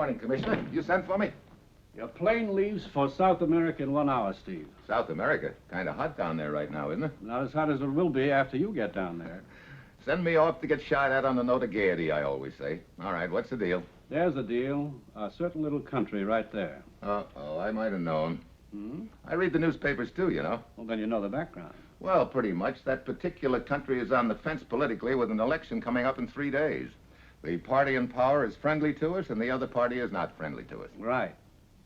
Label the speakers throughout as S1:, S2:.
S1: morning, Commissioner. You sent for me?
S2: Your plane leaves for South America in 1 hour, Steve.
S1: South America? Kind of hot down there right now, isn't it?
S2: Not as hot as it will be after you get down there.
S1: Send me off to get shot at on the note of gaiety, I always say. All right, what's the deal?
S2: There's the deal. A certain little country right there.
S1: Uh-oh, I might have known.
S2: Hmm?
S1: I read the newspapers, too, you know.
S2: Well, then you know the background.
S1: Well, pretty much. That particular country is on the fence politically with an election coming up in 3 days. The party in power is friendly to us, and the other party is not friendly to us.
S2: Right.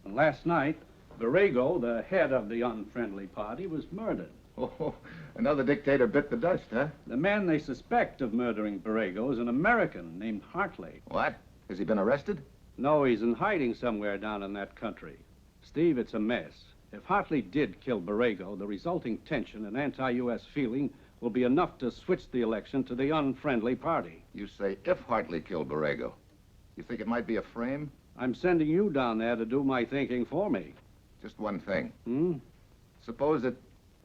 S2: And last night, Borrego, the head of the unfriendly party, was murdered.
S1: Oh, another dictator bit the dust, huh?
S2: The man they suspect of murdering Borrego is an American named Hartley.
S1: What? Has he been arrested?
S2: No, he's in hiding somewhere down in that country. Steve, it's a mess. If Hartley did kill Borrego, the resulting tension and anti-U.S. feeling will be enough to switch the election to the unfriendly party.
S1: You say if Hartley killed Borrego. You think it might be a frame?
S2: I'm sending you down there to do my thinking for me.
S1: Just one thing.
S2: Hmm?
S1: Suppose it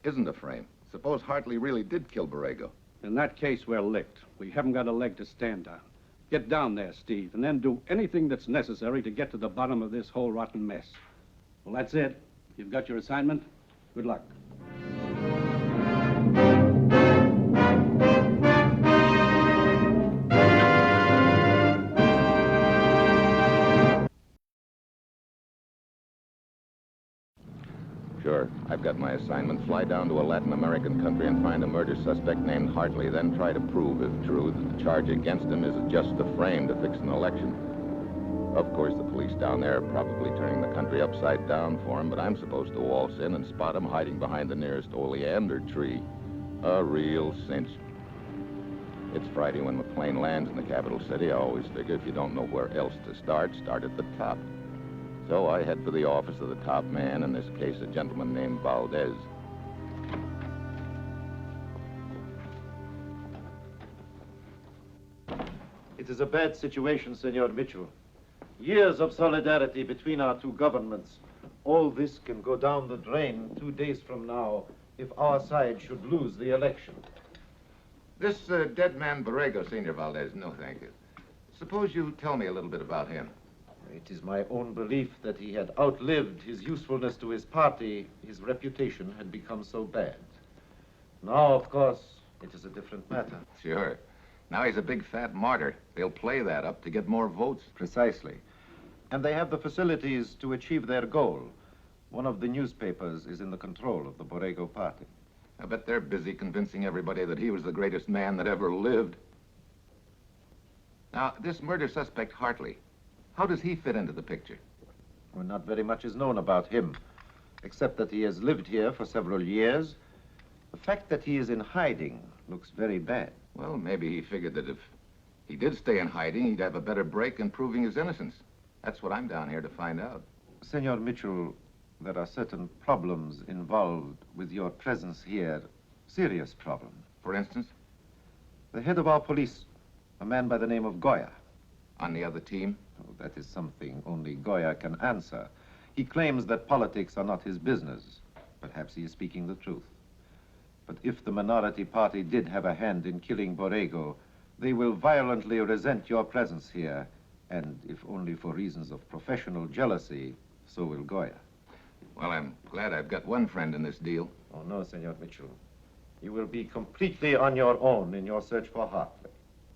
S1: isn't a frame. Suppose Hartley really did kill Borrego.
S2: In that case, we're licked. We haven't got a leg to stand on. Get down there, Steve, and then do anything that's necessary to get to the bottom of this whole rotten mess. Well, that's it. You've got your assignment. Good luck.
S1: Sure. I've got my assignment. Fly down to a Latin American country and find a murder suspect named Hartley, then try to prove, if true, that the charge against him is just a frame to fix an election. Of course, the police down there are probably turning the country upside down for him, but I'm supposed to waltz in and spot him hiding behind the nearest oleander tree. A real cinch. It's Friday when the plane lands in the capital city. I always figure if you don't know where else to start at the top. So I head for the office of the top man, in this case a gentleman named Valdez.
S3: It is a bad situation, Senor Mitchell. Years of solidarity between our two governments. All this can go down the drain 2 days from now if our side should lose the election.
S1: This dead man Borrego, Senor Valdez, no thank you. Suppose you tell me a little bit about him.
S3: It is my own belief that he had outlived his usefulness to his party. His reputation had become so bad. Now, of course, it is a different matter.
S1: Sure. Now he's a big fat martyr. They'll play that up to get more votes.
S3: Precisely. And they have the facilities to achieve their goal. One of the newspapers is in the control of the Borrego party.
S1: I bet they're busy convincing everybody that he was the greatest man that ever lived. Now, this murder suspect, Hartley, how does he fit into the picture?
S3: Well, not very much is known about him, except that he has lived here for several years. The fact that he is in hiding looks very bad.
S1: Well, maybe he figured that if he did stay in hiding, he'd have a better break in proving his innocence. That's what I'm down here to find out.
S3: Senor Mitchell, there are certain problems involved with your presence here. Serious problems.
S1: For instance?
S3: The head of our police, a man by the name of Goya.
S1: On the other team?
S3: Oh, that is something only Goya can answer. He claims that politics are not his business. Perhaps he is speaking the truth. But if the minority party did have a hand in killing Borrego, they will violently resent your presence here, and if only for reasons of professional jealousy, so will Goya.
S1: Well, I'm glad I've got one friend in this deal.
S3: Oh, no, Senor Mitchell. You will be completely on your own in your search for Hartley.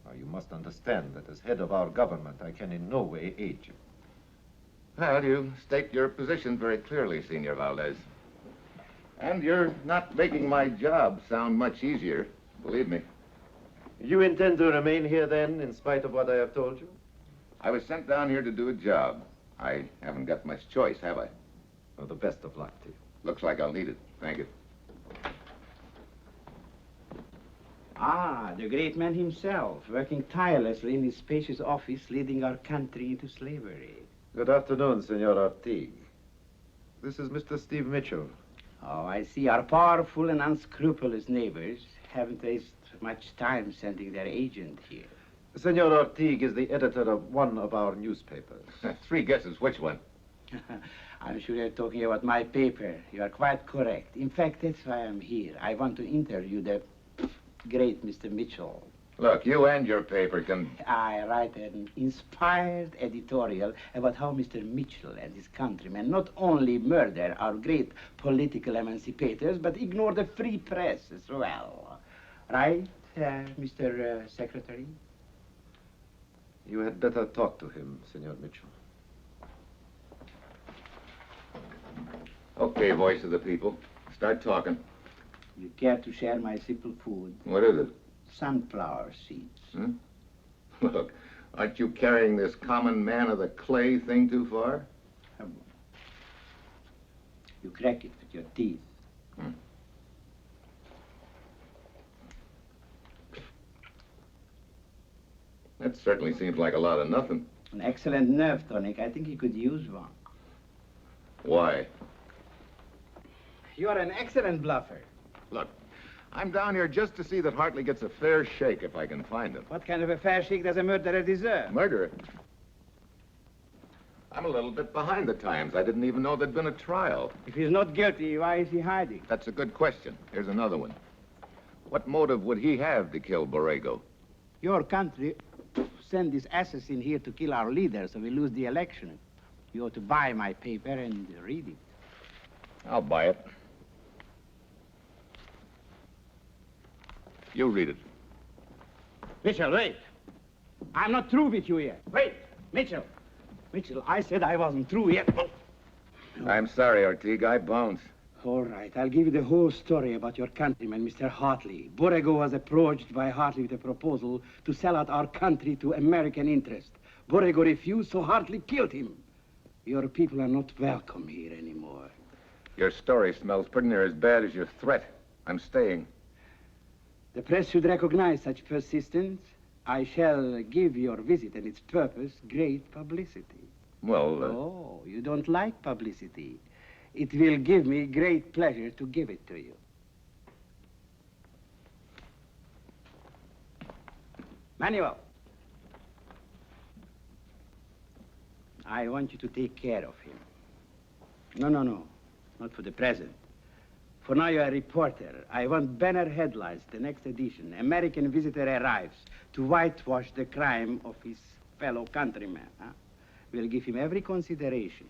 S3: Now, you must understand that as head of our government, I can in no way aid you.
S1: Well, you state your position very clearly, Senor Valdez. And you're not making my job sound much easier, believe me.
S3: You intend to remain here, then, in spite of what I have told you?
S1: I was sent down here to do a job. I haven't got much choice, have I?
S3: Well, the best of luck to you.
S1: Looks like I'll need it. Thank you.
S4: Ah, the great man himself, working tirelessly in his spacious office, leading our country into slavery.
S3: Good afternoon, Senor Artigue. This is Mr. Steve Mitchell.
S4: Oh, I see our powerful and unscrupulous neighbors haven't wasted much time sending their agent here.
S3: Senor Artigue is the editor of one of our newspapers.
S1: 3 guesses. Which one?
S4: I'm sure you're talking about my paper. You are quite correct. In fact, that's why I'm here. I want to interview the great Mr. Mitchell.
S1: Look, you and your paper can...
S4: I write an inspired editorial about how Mr. Mitchell and his countrymen not only murder our great political emancipators, but ignore the free press as well. Right, Mr. Secretary?
S3: You had better talk to him, Senor Mitchell.
S1: Okay, voice of the people. Start talking.
S4: You care to share my simple food?
S1: What is it?
S4: Sunflower seeds.
S1: Hmm? Look, aren't you carrying this common man of the clay thing too far?
S4: You crack it with your teeth.
S1: That certainly seems like a lot of nothing.
S4: An excellent nerve tonic. I think you could use one.
S1: Why?
S4: You are an excellent bluffer.
S1: Look, I'm down here just to see that Hartley gets a fair shake if I can find him.
S4: What kind of a fair shake does a murderer deserve?
S1: Murderer? I'm a little bit behind the times. I didn't even know there'd been a trial.
S4: If he's not guilty, why is he hiding?
S1: That's a good question. Here's another one. What motive would he have to kill Borrego?
S4: Your country sent this assassin here to kill our leader, so we lose the election. You ought to buy my paper and read it.
S1: I'll buy it. You read it.
S4: Mitchell, wait. I'm not through with you yet. Wait, Mitchell. Mitchell, I said I wasn't through yet.
S1: I'm sorry, Ortiz. I bounced.
S4: All right, I'll give you the whole story about your countryman, Mr. Hartley. Borrego was approached by Hartley with a proposal to sell out our country to American interest. Borrego refused, so Hartley killed him. Your people are not welcome here anymore.
S1: Your story smells pretty near as bad as your threat. I'm staying.
S4: The press should recognize such persistence. I shall give your visit and its purpose great publicity.
S1: Well,
S4: Oh, you don't like publicity. It will give me great pleasure to give it to you. Manuel. I want you to take care of him. No. Not for the present. For now, you're a reporter. I want banner headlines, the next edition. American visitor arrives to whitewash the crime of his fellow countrymen. Huh? We'll give him every consideration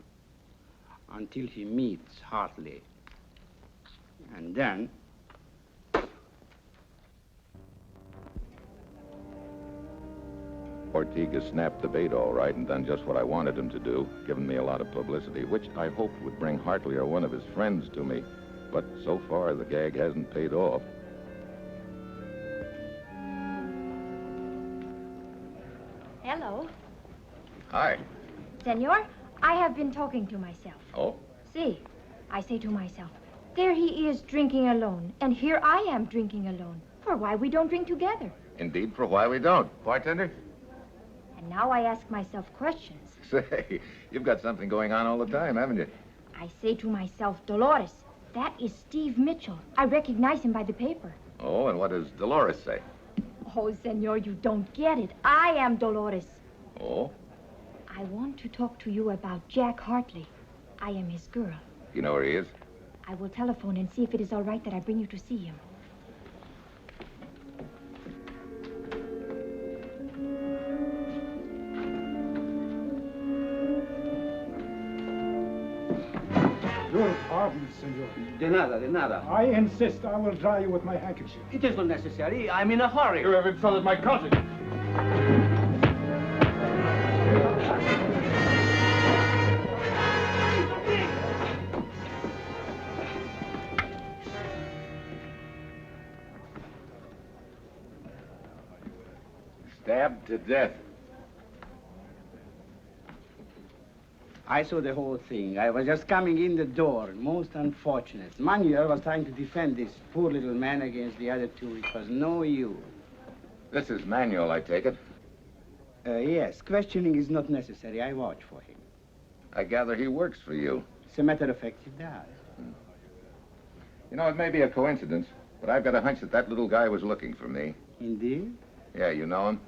S4: until he meets Hartley. And then...
S1: Ortiz snapped the bait all right and done just what I wanted him to do, given me a lot of publicity, which I hoped would bring Hartley or one of his friends to me. But so far, the gag hasn't paid off.
S5: Hello.
S1: Hi.
S5: Senor, I have been talking to myself.
S1: Oh?
S5: See, I say to myself, there he is drinking alone, and here I am drinking alone. For why we don't drink together?
S1: Indeed, for why we don't. Bartender?
S5: And now I ask myself questions.
S1: Say, you've got something going on all the time, haven't you?
S5: I say to myself, Dolores, that is Steve Mitchell. I recognize him by the paper.
S1: Oh, and what does Dolores say?
S5: Oh, Senor, you don't get it. I am Dolores.
S1: Oh?
S5: I want to talk to you about Jack Hartley. I am his girl.
S1: You know where he is?
S5: I will telephone and see if it is all right that I bring you to see him.
S6: Your pardon, senor.
S2: De nada.
S6: I insist I will dry you with my handkerchief.
S2: It is not necessary. I'm in a hurry.
S6: You have insulted my conscience.
S1: Stabbed to death.
S4: I saw the whole thing. I was just coming in the door. Most unfortunate. Manuel was trying to defend this poor little man against the other two. It was no use.
S1: This is Manuel, I take it.
S4: Yes, questioning is not necessary. I watch for him.
S1: I gather he works for you.
S4: As a matter of fact, he does.
S1: You know, it may be a coincidence, but I've got a hunch that little guy was looking for me.
S4: Indeed?
S1: Yeah, you know him?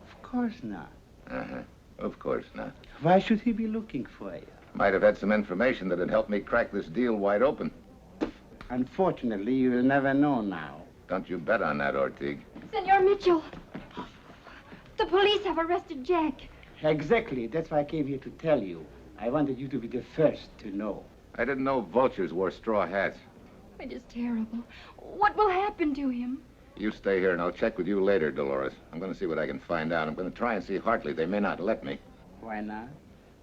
S4: Of course not.
S1: Uh-huh. Of course not.
S4: Why should he be looking for you?
S1: Might have had some information that'd help me crack this deal wide open.
S4: Unfortunately, you will never know now.
S1: Don't you bet on that, Ortiz.
S5: Senor Mitchell. The police have arrested Jack.
S4: Exactly. That's why I came here to tell you. I wanted you to be the first to know.
S1: I didn't know vultures wore straw hats.
S5: It is terrible. What will happen to him?
S1: You stay here and I'll check with you later, Dolores. I'm going to see what I can find out. I'm going to try and see Hartley. They may not let me.
S4: Why not?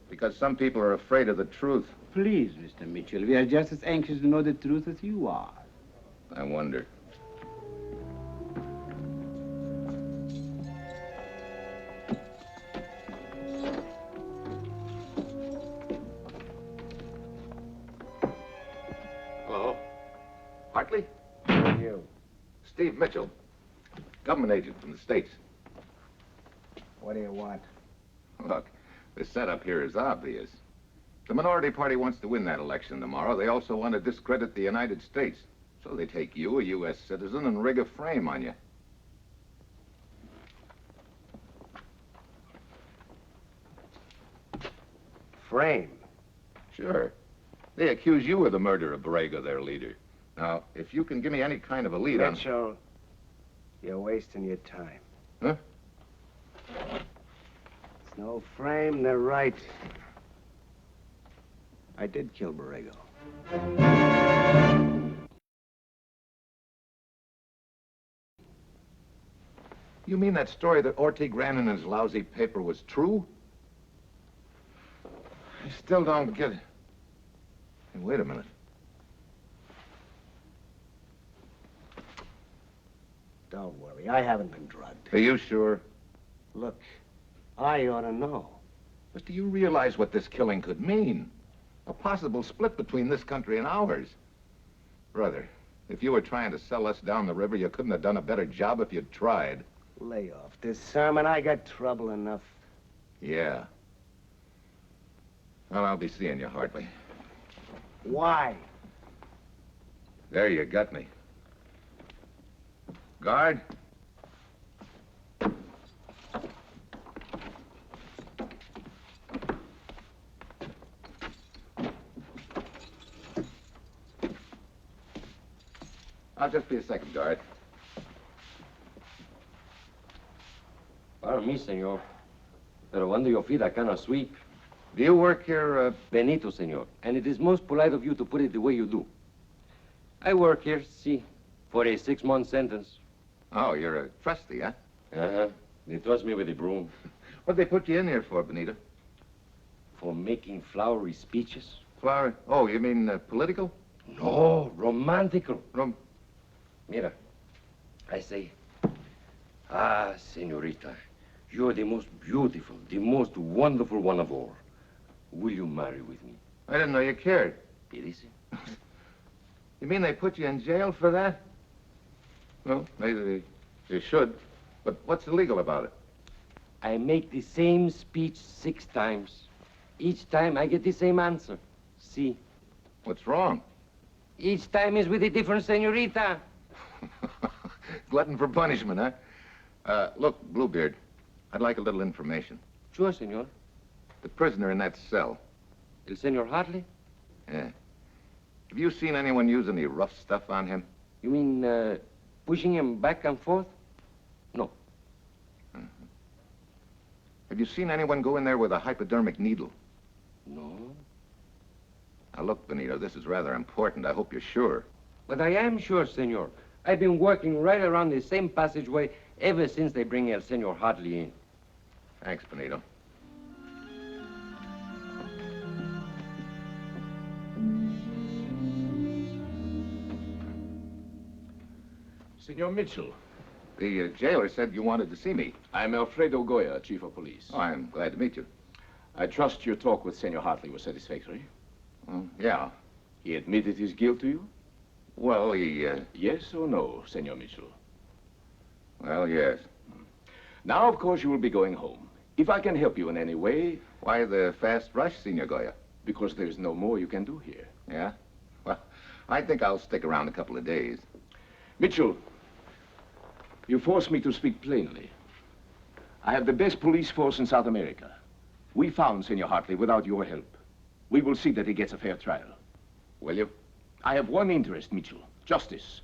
S1: Because some people are afraid of the truth.
S4: Please, Mr. Mitchell, we are just as anxious to know the truth as you are.
S1: I wonder. Hello? Hartley?
S4: Who are you?
S1: Steve Mitchell. Government agent from the States.
S4: What do you want?
S1: Look, the setup here is obvious. The minority party wants to win that election tomorrow. They also want to discredit the United States. So they take you, a U.S. citizen, and rig a frame on you.
S7: Frame?
S1: Sure. They accuse you of the murder of Borrego, their leader. Now, if you can give me any kind of a lead on...
S7: Mitchell, you're wasting your time.
S1: Huh?
S7: It's no frame, they're right. I did kill Borrego.
S1: You mean that story that Ortiz ran in his lousy paper was true? I still don't get it. Hey, wait a minute.
S7: Don't worry, I haven't been drugged.
S1: Are you sure?
S7: Look, I ought to know.
S1: But do you realize what this killing could mean? A possible split between this country and ours. Brother, if you were trying to sell us down the river, you couldn't have done a better job if you'd tried.
S7: Lay off this sermon. I got trouble enough.
S1: Yeah. Well, I'll be seeing you, Hartley.
S7: Why?
S1: There you got me. Guard. I'll just be a second, guard.
S8: Pardon me, senor. Pero cuando yo feed, I cannot sweep.
S1: Do you work here,
S8: Benito, senor. And it is most polite of you to put it the way you do. I work here, see, for a 6-month sentence.
S1: Oh, you're a trustee, huh?
S8: Uh-huh. They trust me with the broom.
S1: What'd they put you in here for, Benito?
S8: For making flowery speeches.
S1: Flower? Oh, you mean political?
S8: No, romantical.
S1: Mira.
S8: I say, ah, senorita, you're the most beautiful, the most wonderful one of all. Will you marry with me?
S1: I didn't know you cared.
S8: It is.
S1: You mean they put you in jail for that? Well, maybe they should. But what's illegal about it?
S8: I make the same speech 6 times. Each time I get the same answer. See?
S1: What's wrong?
S8: Each time is with a different senorita.
S1: Glutton for punishment, huh? Look, Bluebeard, I'd like a little information.
S8: Sure, senor.
S1: The prisoner in that cell.
S8: El senor Hartley?
S1: Yeah. Have you seen anyone use any rough stuff on him?
S8: You mean, pushing him back and forth? No.
S1: Mm-hmm. Have you seen anyone go in there with a hypodermic needle?
S8: No.
S1: Now, look, Benito, this is rather important. I hope you're sure.
S8: But I am sure, senor. I've been working right around the same passageway ever since they bring El senor Hartley in.
S1: Thanks, Benito.
S9: Senor Mitchell.
S1: The jailer said you wanted to see me.
S9: I'm Alfredo Goya, Chief of Police.
S1: Oh, I'm glad to meet you.
S9: I trust your talk with Senor Hartley was satisfactory.
S1: Yeah.
S9: He admitted his guilt to you?
S1: Well, he,
S9: Yes or no, Senor Mitchell?
S1: Well, yes.
S9: Now, of course, you will be going home. If I can help you in any way...
S1: Why the fast rush, Senor Goya?
S9: Because there's no more you can do here.
S1: Yeah? Well, I think I'll stick around a couple of days.
S9: Mitchell, you forced me to speak plainly. I have the best police force in South America. We found Senor Hartley without your help. We will see that he gets a fair trial.
S1: Will you?
S9: I have one interest, Mitchell. Justice.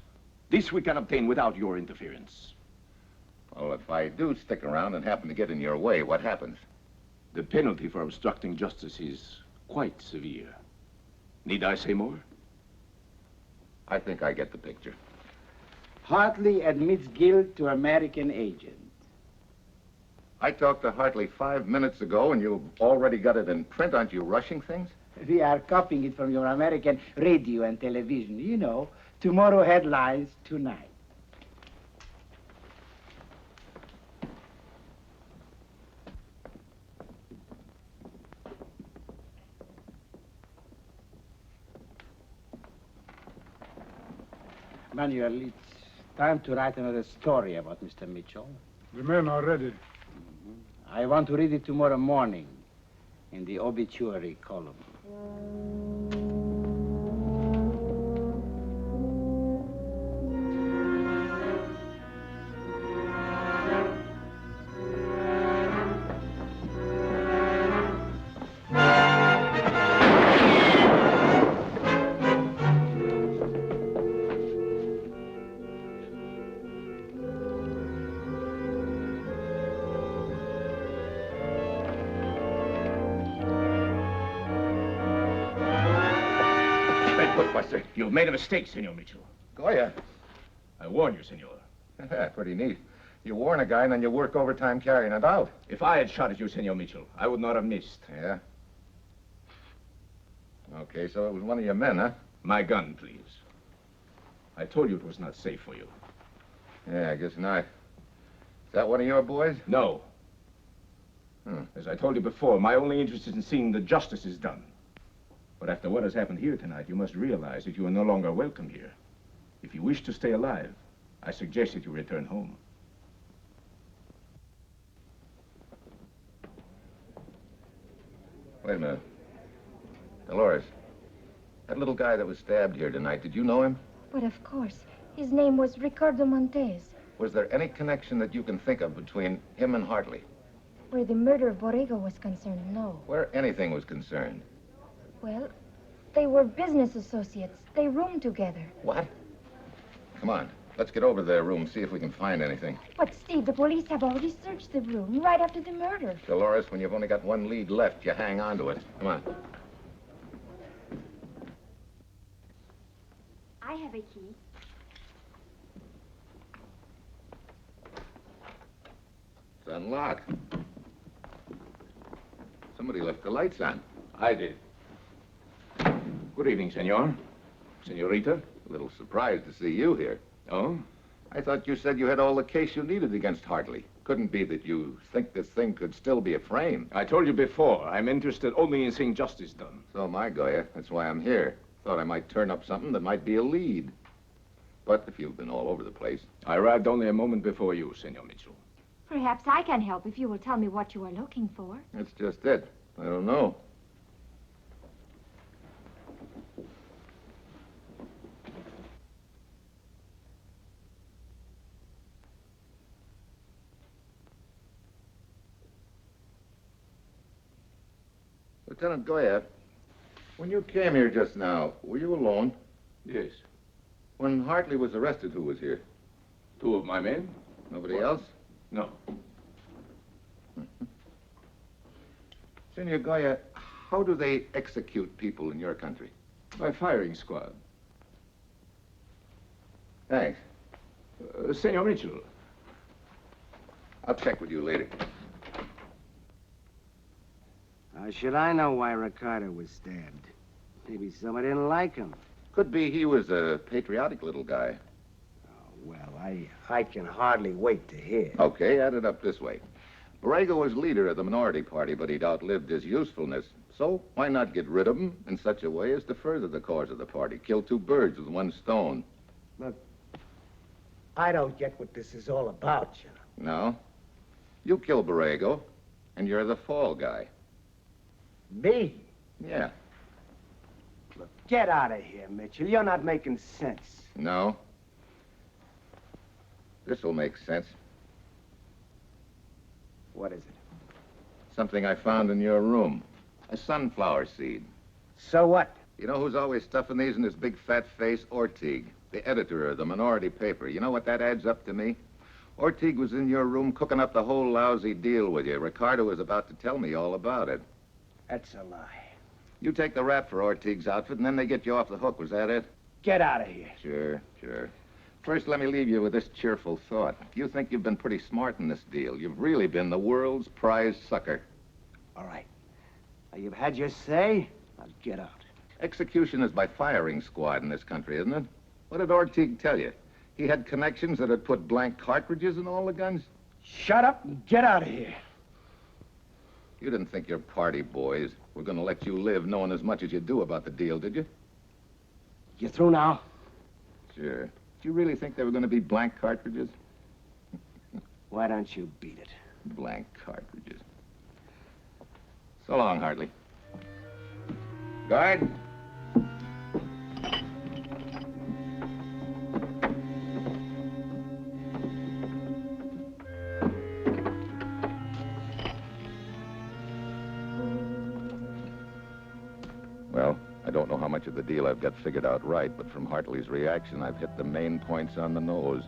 S9: This we can obtain without your interference.
S1: Well, if I do stick around and happen to get in your way, what happens?
S9: The penalty for obstructing justice is quite severe. Need I say more?
S1: I think I get the picture.
S4: Hartley admits guilt to American agent.
S1: I talked to Hartley 5 minutes ago, and you've already got it in print. Aren't you rushing things?
S4: We are copying it from your American radio and television. You know, tomorrow headlines tonight. Manuel, it's time to write another story about Mr. Mitchell.
S6: The men are ready.
S4: I want to read it tomorrow morning in the obituary column.
S9: Buster, you've made a mistake, Senor Mitchell.
S1: Goya.
S9: I warn you, Senor.
S1: Pretty neat. You warn a guy and then you work overtime carrying it out.
S9: If I had shot at you, Senor Mitchell, I would not have missed.
S1: Yeah? Okay, so it was one of your men, huh?
S9: My gun, please. I told you it was not safe for you.
S1: Yeah, I guess not. Is that one of your boys?
S9: No. As I told you before, my only interest is in seeing that justice is done. But after what has happened here tonight, you must realize that you are no longer welcome here. If you wish to stay alive, I suggest that you return home.
S1: Wait a minute. Dolores, that little guy that was stabbed here tonight, did you know him?
S5: But of course. His name was Ricardo Montes.
S1: Was there any connection that you can think of between him and Hartley?
S5: Where the murder of Borrego was concerned, no.
S1: Where anything was concerned?
S5: Well, they were business associates. They roomed together.
S1: What? Come on, let's get over to their room, see if we can find anything.
S5: But, Steve, the police have already searched the room right after the murder.
S1: Dolores, when you've only got one lead left, you hang on to it. Come on.
S5: I have a key.
S1: It's unlocked. Somebody left the lights on.
S9: I did. Good evening, Senor. Senorita.
S1: A little surprised to see you here.
S9: Oh?
S1: I thought you said you had all the case you needed against Hartley. Couldn't be that you think this thing could still be a frame.
S9: I told you before, I'm interested only in seeing justice done.
S1: So am I, Goya. That's why I'm here. Thought I might turn up something that might be a lead. But if you've been all over the place...
S9: I arrived only a moment before you, Senor Mitchell.
S5: Perhaps I can help if you will tell me what you are looking for.
S1: That's just it. I don't know. Lieutenant Goya, when you came here just now, were you alone?
S9: Yes.
S1: When Hartley was arrested, who was here?
S9: 2 of my men?
S1: Nobody else?
S9: No.
S1: Senor Goya, how do they execute people in your country?
S9: By firing squad.
S1: Thanks.
S9: Senor Mitchell.
S1: I'll check with you later.
S7: How should I know why Ricardo was stabbed? Maybe somebody didn't like him.
S1: Could be he was a patriotic little guy.
S7: Well, I can hardly wait to hear.
S1: Okay, add it up this way. Borrego was leader of the minority party, but he'd outlived his usefulness. So why not get rid of him in such a way as to further the cause of the party? Kill 2 birds with 1 stone.
S7: Look, I don't get what this is all about, you know.
S1: No? You kill Borrego, and you're the fall guy.
S7: Me?
S1: Yeah.
S7: Look, get out of here, Mitchell. You're not making sense.
S1: No? This'll make sense.
S7: What is it?
S1: Something I found in your room. A sunflower seed.
S7: So what?
S1: You know who's always stuffing these in his big fat face? Ortiz, the editor of the minority paper. You know what that adds up to me? Ortiz was in your room cooking up the whole lousy deal with you. Ricardo was about to tell me all about it.
S7: That's a lie.
S1: You take the rap for Ortiz's outfit, and then they get you off the hook. Was that it?
S7: Get out of here.
S1: Sure. First, let me leave you with this cheerful thought. You think you've been pretty smart in this deal. You've really been the world's prize sucker.
S7: All right. Now, you've had your say. Now, get out.
S1: Execution is by firing squad in this country, isn't it? What did Ortiz tell you? He had connections that had put blank cartridges in all the guns?
S7: Shut up and get out of here.
S1: You didn't think your party boys were going to let you live knowing as much as you do about the deal, did you?
S7: You through now?
S1: Sure. Did you really think they were going to be blank cartridges?
S7: Why don't you beat it?
S1: Blank cartridges. So long, Hartley. Guard. Well, I don't know how much of the deal I've got figured out right, but from Hartley's reaction, I've hit the main points on the nose.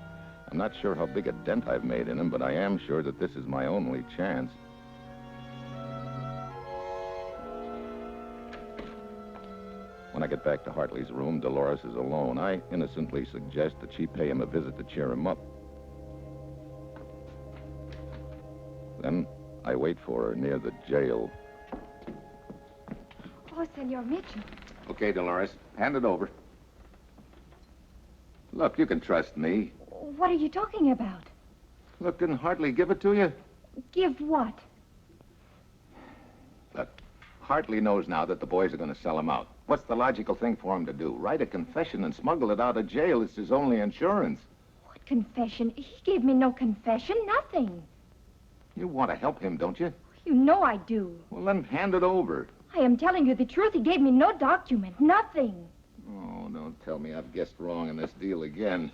S1: I'm not sure how big a dent I've made in him, but I am sure that this is my only chance. When I get back to Hartley's room, Dolores is alone. I innocently suggest that she pay him a visit to cheer him up. Then I wait for her near the jail.
S5: Oh, Senor Mitchell.
S1: Okay, Dolores, hand it over. Look, you can trust me.
S5: What are you talking about?
S1: Look, didn't Hartley give it to you?
S5: Give what?
S1: Look, Hartley knows now that the boys are going to sell him out. What's the logical thing for him to do? Write a confession and smuggle it out of jail. It's his only insurance.
S5: What confession? He gave me no confession, nothing.
S1: You want to help him, don't you?
S5: You know I do.
S1: Well, then hand it over.
S5: I am telling you the truth. He gave me no document, nothing.
S1: Oh, don't tell me I've guessed wrong in this deal again.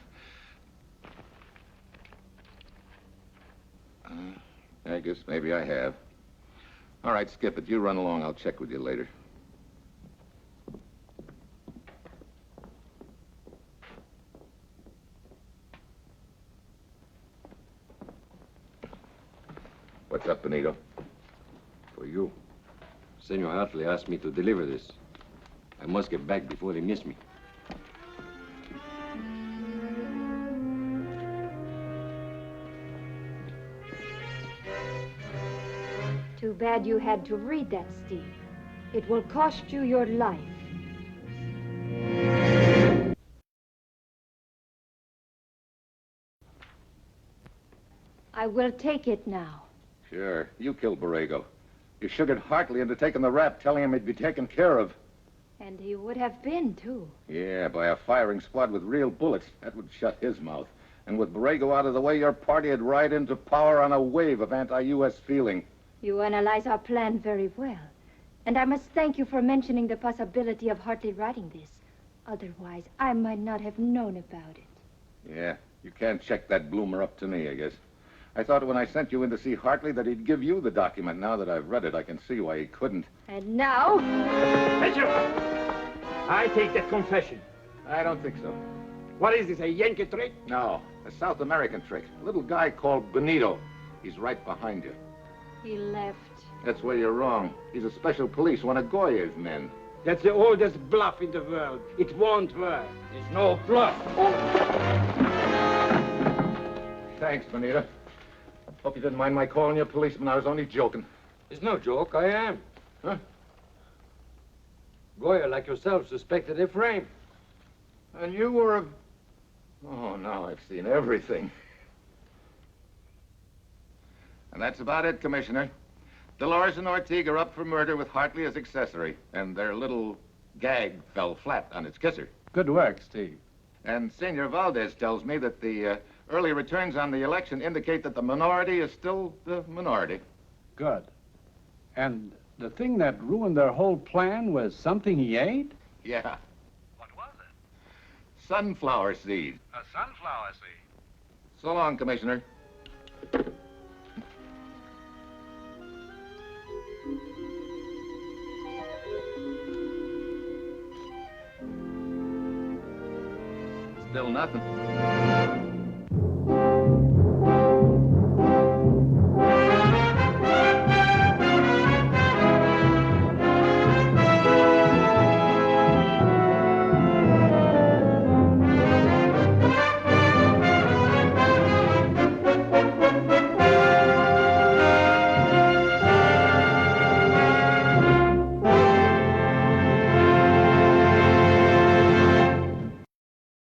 S1: I guess maybe I have. All right, skip it. You run along. I'll check with you later. What's up, Benito?
S8: For you. Senor Hartley asked me to deliver this. I must get back before they miss me.
S5: Too bad you had to read that, Steve. It will cost you your life. I will take it now.
S1: Sure. You killed Borrego. You sugared Hartley into taking the rap, telling him he'd be taken care of.
S5: And he would have been, too.
S1: Yeah, by a firing squad with real bullets. That would shut his mouth. And with Borrego out of the way, your party would ride into power on a wave of anti-U.S. feeling.
S5: You analyze our plan very well. And I must thank you for mentioning the possibility of Hartley writing this. Otherwise, I might not have known about it.
S1: Yeah, you can't check that bloomer up to me, I guess. I thought when I sent you in to see Hartley that he'd give you the document. Now that I've read it, I can see why he couldn't.
S5: And now...
S7: Mitchell! I take that confession.
S1: I don't think so.
S7: What is this, a Yankee trick?
S1: No, a South American trick. A little guy called Benito. He's right behind you.
S5: He left.
S1: That's where you're wrong. He's a special police, one of Goya's men.
S7: That's the oldest bluff in the world. It won't work. It's no bluff.
S1: Thanks, Benito. Hope you didn't mind my calling you a policeman. I was only joking.
S8: It's no joke, I am.
S1: Huh?
S8: Goya, like yourself, suspected Ephraim.
S1: And you were a... Oh, now I've seen everything. And that's about it, Commissioner. Dolores and Ortiz are up for murder with Hartley as accessory, and their little gag fell flat on its kisser.
S2: Good work, Steve.
S1: And Senor Valdez tells me that the early returns on the election indicate that the minority is still the minority.
S2: Good. And the thing that ruined their whole plan was something he ate?
S1: Yeah.
S6: What was it?
S1: Sunflower seed.
S6: A sunflower seed.
S1: So long, Commissioner. Still nothing.